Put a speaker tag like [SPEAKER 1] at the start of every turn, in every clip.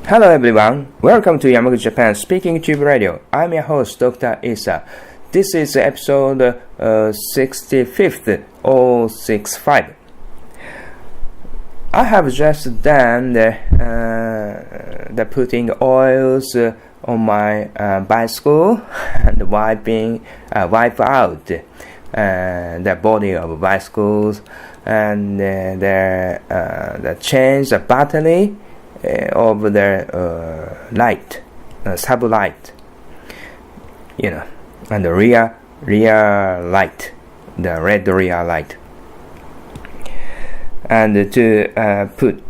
[SPEAKER 1] Hello everyone, welcome to Yamaguchi Japan Speaking Tube Radio. I'm your host, Dr. Issa. This is episode 65th or 65. I have just done the putting oils on my bicycle and wipe out the body of bicycles and the change the battery of the light, sublight, and the rear light, the red rear light, and to put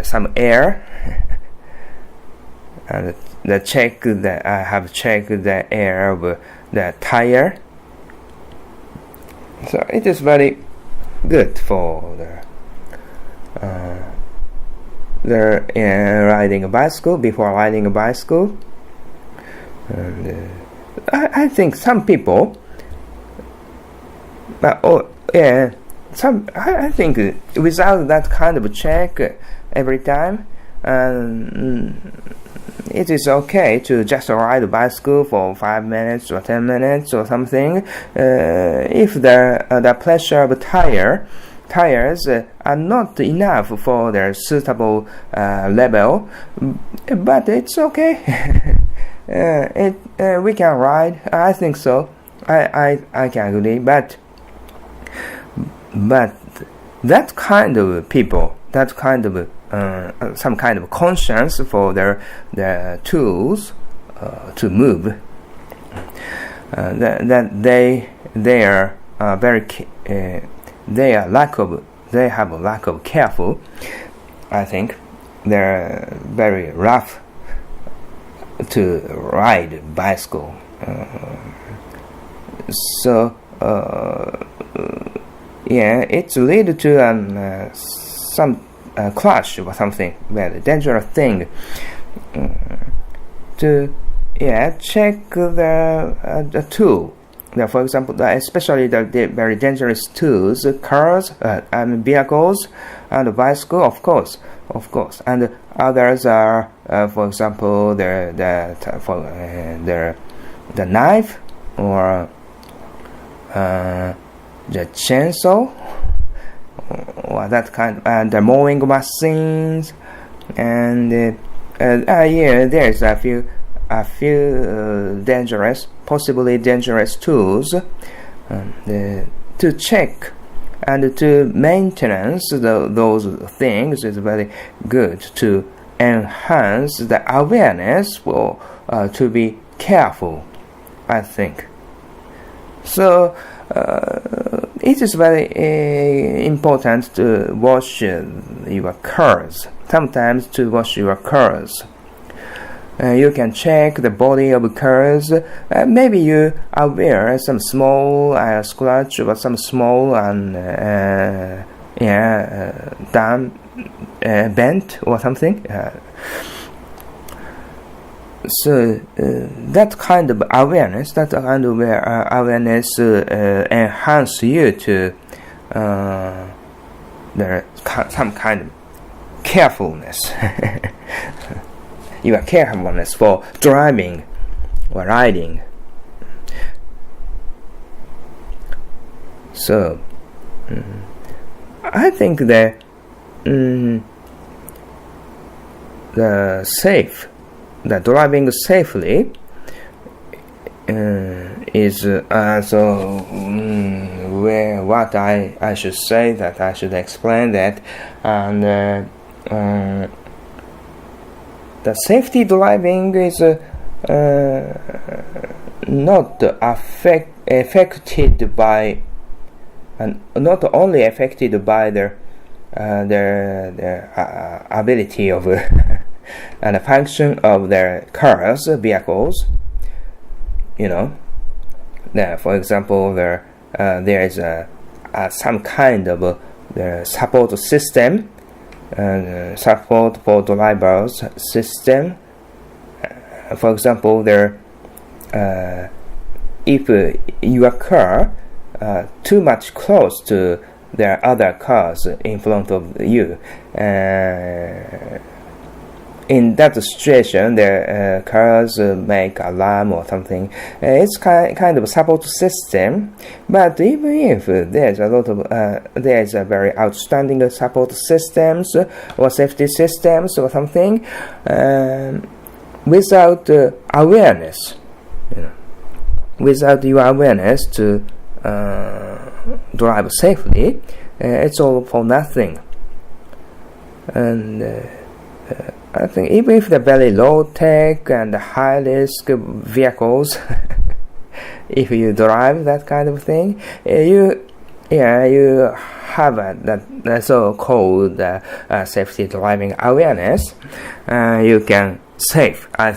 [SPEAKER 1] some air, and I have checked the air of the tire, so it is very good for riding a bicycle. Before riding a bicycle, and I think some people, I think without that kind of check every time, it is okay to just ride a bicycle for 5 minutes or 10 minutes or something. If the pressure of tires are not enough for their suitable level, but it's okay. We can ride. I think so. I can agree. But that kind of people, that kind of some kind of conscience for their tools to move, that they are very they have a lack of careful. I think they're very rough to ride bicycle. It's lead to some clash or something, very dangerous thing. To check the tool. For example, especially the very dangerous tools, cars and vehicles and bicycle, of course, and others are, for example, the knife or the chainsaw or that kind, and the mowing machines, and there's a few possibly dangerous tools to check and to maintenance those things is very good to enhance the awareness for to be careful, I think. So it is very important to wash your cars. Sometimes to wash your cars. You can check the body of cars. Maybe you are aware some small scratch or some small bent or something. So that kind of awareness, enhance you to some kind of carefulness. Your carefulness for driving or riding. So I think that the driving safely is what I should say, that I should explain that, and the safety driving is not affected by, and not only affected by their ability of and the function of their cars, vehicles. For example, there is some kind of support system. Support for drivers system. For example, if your car too much close to there are other cars in front of you. In that situation, the cars make alarm or something. It's kind of a support system. But even if there's there's a very outstanding support systems or safety systems or something, without awareness, without your awareness to drive safely, it's all for nothing. And I think even if they're very low-tech and high-risk vehicles, if you drive that kind of thing, you have that so-called safety driving awareness. You can save, I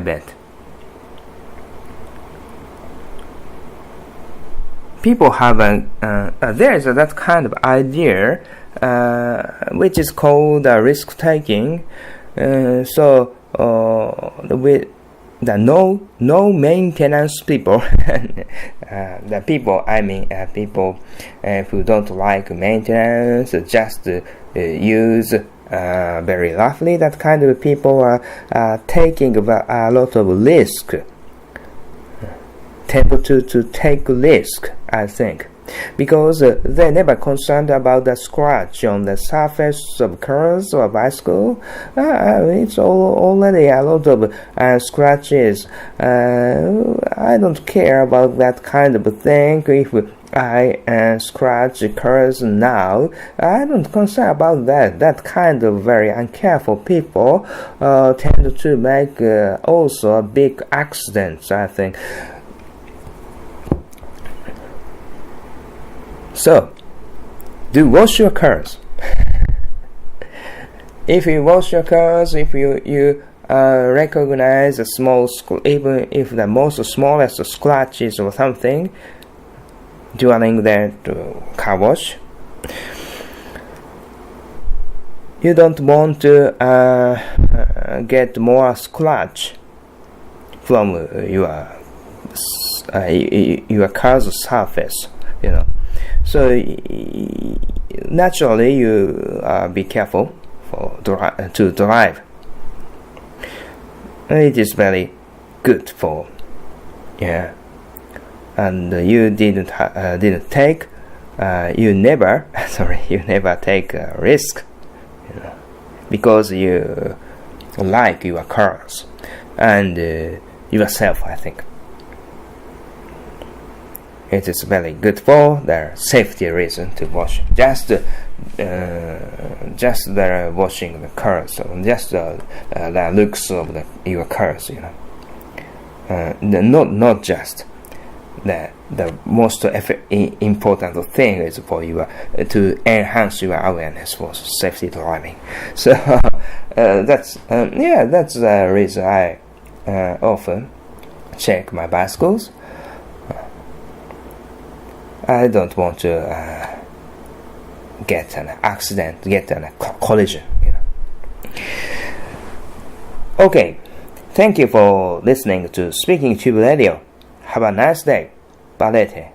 [SPEAKER 1] bet. People have there is that kind of idea which is called risk-taking. So with the no maintenance people, the people I mean people who don't like maintenance, just use very roughly. That kind of people are taking a lot of risk. Tend to take risk, I think, because they're never concerned about the scratch on the surface of cars or bicycle. It's already a lot of scratches. I don't care about that kind of thing. If I scratch cars now, I don't concern about that. That kind of very uncareful people tend to make also big accidents, I think. So, do wash your cars. If you wash your cars, if you recognize a small, even if the most smallest scratches or something during the car wash, you don't want to get more scratch from your car's surface, So naturally, you be careful to drive. It is very good for, And you didn't take, you never take a risk, because you like your cars and yourself, I think. It is very good for the safety reason to wash. Just the washing the cars, just the looks of your cars, not just the most important thing is for you to enhance your awareness for safety driving. So that's the reason I often check my bicycles. I don't want to get an accident, get a collision, Okay, thank you for listening to Speaking Tube Radio. Have a nice day. Balete.